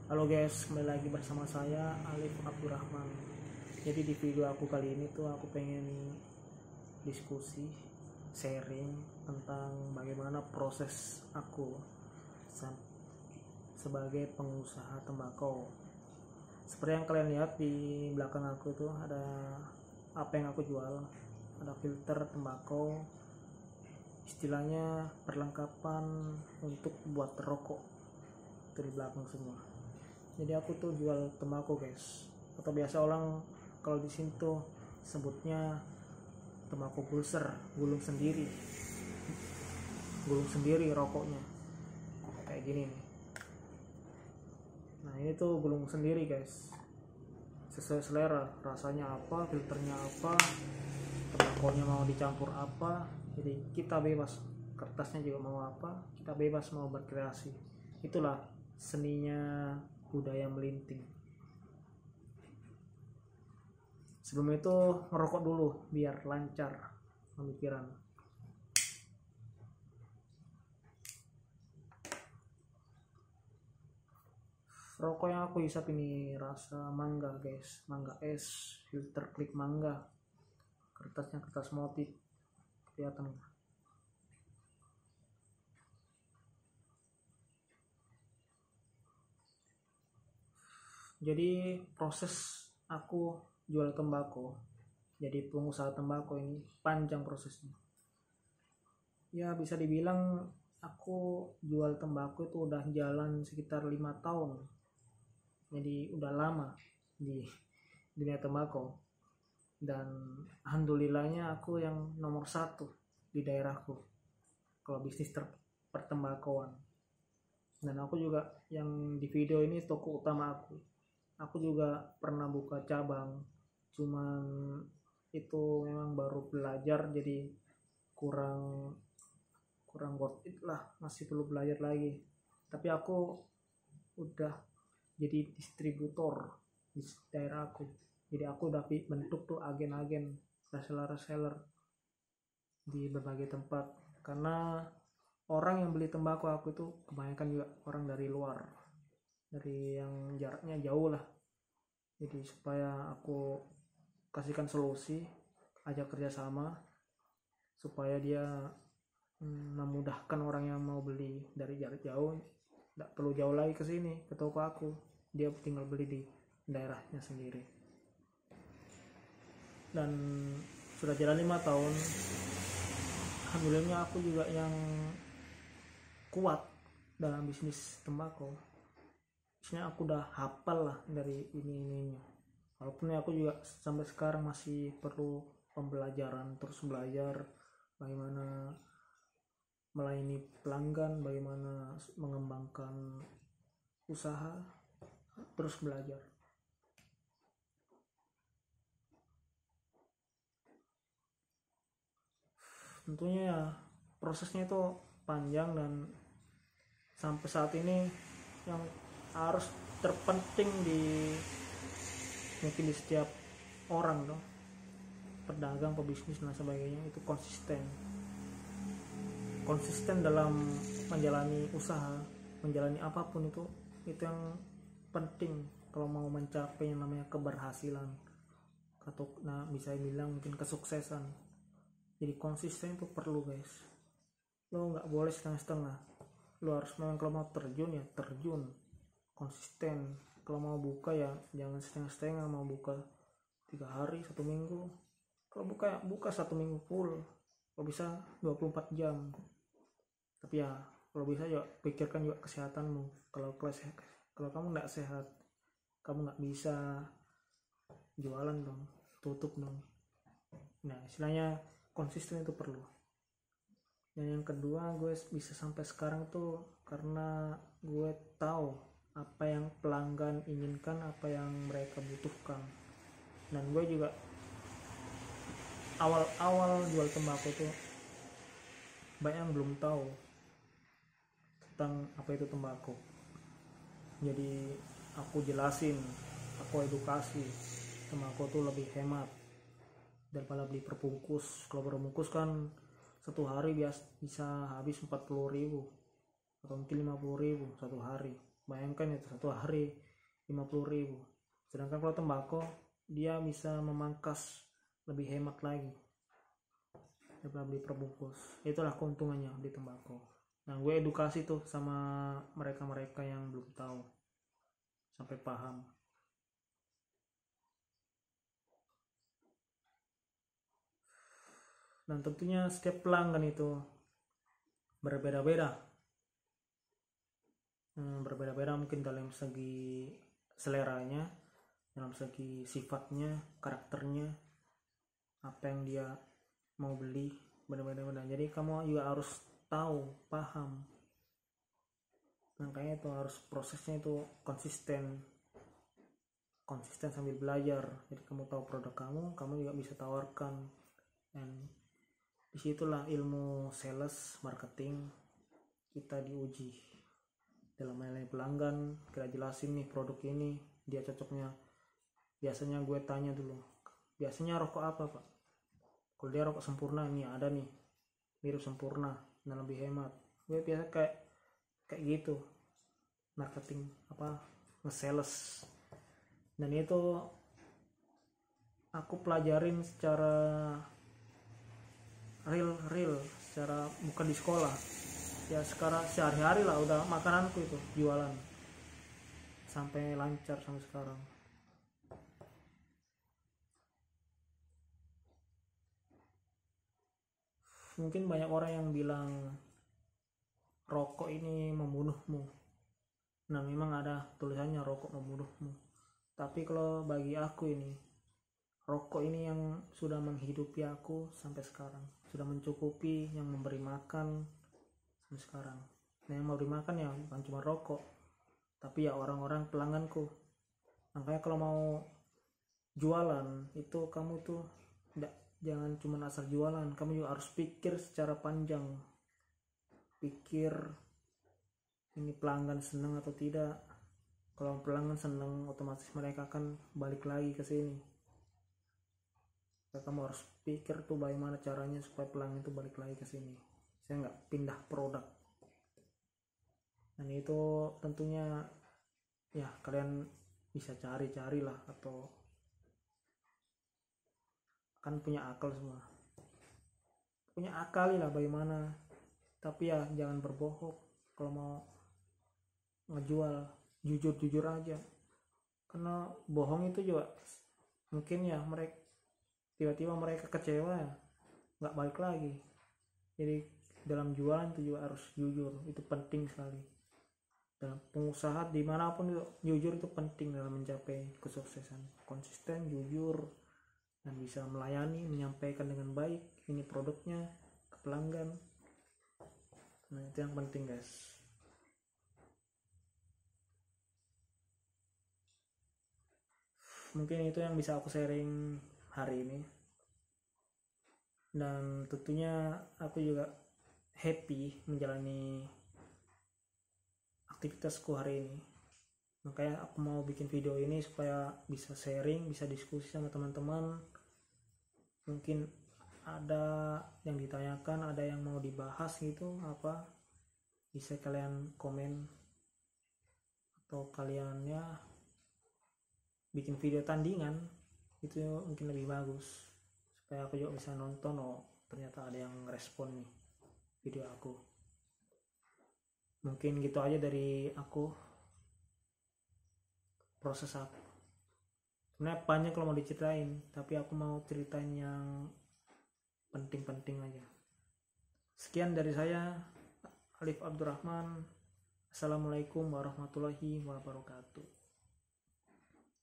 Halo guys, kembali lagi bersama saya Alif Abdurrahman. Jadi di video aku kali ini tuh aku pengen diskusi, sharing tentang bagaimana proses aku sebagai pengusaha tembakau. Seperti yang kalian lihat di belakang aku itu ada apa yang aku jual, ada filter tembakau, istilahnya perlengkapan untuk buat rokok itu di belakang semua. Jadi aku tuh jual tembakau guys, atau biasa orang kalau di sini tuh sebutnya tembakau pulser, gulung sendiri rokoknya kayak gini nih. Nah ini tuh gulung sendiri guys, sesuai selera, rasanya apa, filternya apa, tembakaunya mau dicampur apa, jadi kita bebas, kertasnya juga mau apa, kita bebas mau berkreasi. Itulah seninya budaya melinting. Sebelum itu ngerokok dulu biar lancar pemikiran. Rokok yang aku hisap ini rasa mangga guys, mangga es, filter klik mangga, kertasnya kertas motif, kelihatan. Jadi proses aku jual tembakau, jadi pengusaha tembakau ini panjang prosesnya. Ya bisa dibilang aku jual tembakau itu udah jalan sekitar 5 tahun. Jadi udah lama di dunia tembakau. Dan alhamdulillahnya aku yang nomor 1 di daerahku kalau bisnis pertembakauan. Dan aku juga yang di video ini toko utama aku. Aku juga pernah buka cabang, cuman itu memang baru belajar, jadi kurang worth it lah, masih perlu belajar lagi. Tapi aku udah jadi distributor di daerah aku, jadi aku udah bentuk tuh agen-agen, reseller di berbagai tempat, karena orang yang beli tembakau aku itu kebanyakan juga orang dari luar, dari yang jaraknya jauh lah. Jadi supaya aku kasihkan solusi, ajak kerjasama supaya dia memudahkan orang yang mau beli dari jarak jauh, tidak perlu jauh lagi ke sini ke toko aku, dia tinggal beli di daerahnya sendiri. Dan sudah jalan 5 tahun, alhamdulillahnya aku juga yang kuat dalam bisnis tembakau. Maksudnya aku udah hafal lah dari ininya. Walaupun aku juga sampai sekarang masih perlu pembelajaran, terus belajar bagaimana melayani pelanggan, bagaimana mengembangkan usaha, terus belajar. Tentunya ya prosesnya itu panjang, dan sampai saat ini yang harus terpenting mungkin di setiap orang dong, pedagang, pebisnis dan sebagainya, itu konsisten dalam menjalani usaha, menjalani apapun itu yang penting kalau mau mencapai yang namanya keberhasilan, atau bisa bilang mungkin kesuksesan. Jadi konsisten itu perlu guys, lo nggak boleh setengah-setengah, lo harus memang kalau mau terjun ya terjun konsisten. Kalau mau buka ya jangan setengah-setengah, mau buka 3 hari 1 minggu, kalau buka ya buka 1 minggu full, kalau bisa 24 jam. Tapi ya kalau bisa juga pikirkan juga kesehatanmu. Kalau kamu nggak sehat, kamu nggak bisa jualan dong, tutup dong. Nah istilahnya konsisten itu perlu. Dan yang kedua, gue bisa sampai sekarang tuh karena gue tahu apa yang pelanggan inginkan, apa yang mereka butuhkan. Dan gue juga awal-awal jual tembakau tuh banyak yang belum tahu tentang apa itu tembakau. Jadi aku jelasin, aku edukasi, tembakau tuh lebih hemat daripada beli perbungkus. Kalau perbungkus kan satu hari bisa habis 40.000 atau mungkin 50.000 satu hari. Bayangkan itu satu hari 50.000. Sedangkan kalau tembakau dia bisa memangkas lebih hemat lagi daripada beli perbungkus. Itulah keuntungannya di tembakau. Nah, gue edukasi tuh sama mereka-mereka yang belum tahu sampai paham. Dan tentunya setiap pelanggan itu berbeda-beda. Berbeda-beda mungkin dalam segi seleranya, dalam segi sifatnya, karakternya, apa yang dia mau beli, benar-benar. Jadi kamu juga harus tahu, paham. Makanya itu harus prosesnya itu konsisten sambil belajar. Jadi kamu tahu produk kamu juga bisa tawarkan. Dan disitulah ilmu sales, marketing kita diuji. Dalam melayani pelanggan, kita jelasin nih produk ini, dia cocoknya. Biasanya gue tanya dulu, biasanya rokok apa pak? Kalau dia rokok Sempurna, nih ada nih mirip Sempurna dan lebih hemat. Gue biasa kayak gitu marketing, nge-sales. Dan itu aku pelajarin secara real, secara bukan di sekolah ya, sekarang sehari-hari lah udah makananku itu jualan sampai lancar sampai sekarang. Mungkin banyak orang yang bilang rokok ini membunuhmu. Nah, memang ada tulisannya rokok membunuhmu. Tapi kalau bagi aku ini, rokok ini yang sudah menghidupi aku sampai sekarang, sudah mencukupi, yang memberi makan sampai sekarang. Nah, yang memberi makan ya bukan cuma rokok, tapi ya orang-orang pelangganku. Makanya kalau mau jualan itu kamu tuh jangan cuma asal jualan, kamu juga harus pikir secara panjang. Pikir ini pelanggan senang atau tidak. Kalau pelanggan senang, otomatis mereka akan balik lagi ke sini. Kamu harus pikir tuh bagaimana caranya supaya pelanggan itu balik lagi ke sini. Saya nggak pindah produk. Dan itu tentunya ya kalian bisa cari-carilah, atau kan punya akal semua. Punya akal lah bagaimana. Tapi ya jangan berbohong kalau mau ngejual, jujur aja. Karena bohong itu juga mungkin ya mereka tiba-tiba mereka kecewa ya nggak balik lagi. Jadi dalam jualan itu juga harus jujur, itu penting sekali. Dalam pengusaha dimanapun jujur itu penting dalam mencapai kesuksesan. Konsisten, jujur, dan bisa melayani, menyampaikan dengan baik ini produknya ke pelanggan. Nah, itu yang penting guys. Mungkin itu yang bisa aku sharing hari ini. Dan tentunya aku juga happy menjalani aktivitasku hari ini. Makanya aku mau bikin video ini supaya bisa sharing, bisa diskusi sama teman-teman. Mungkin ada yang ditanyakan, ada yang mau dibahas gitu, apa bisa kalian komen, atau kalian ya bikin video tandingan itu mungkin lebih bagus, supaya aku juga bisa nonton, oh ternyata ada yang respon nih video aku. Mungkin gitu aja dari aku, proses aku. Sebenarnya banyak kalau mau diceritain, tapi aku mau ceritain yang penting-penting aja. Sekian dari saya, Alif Abdurrahman. Assalamualaikum warahmatullahi wabarakatuh.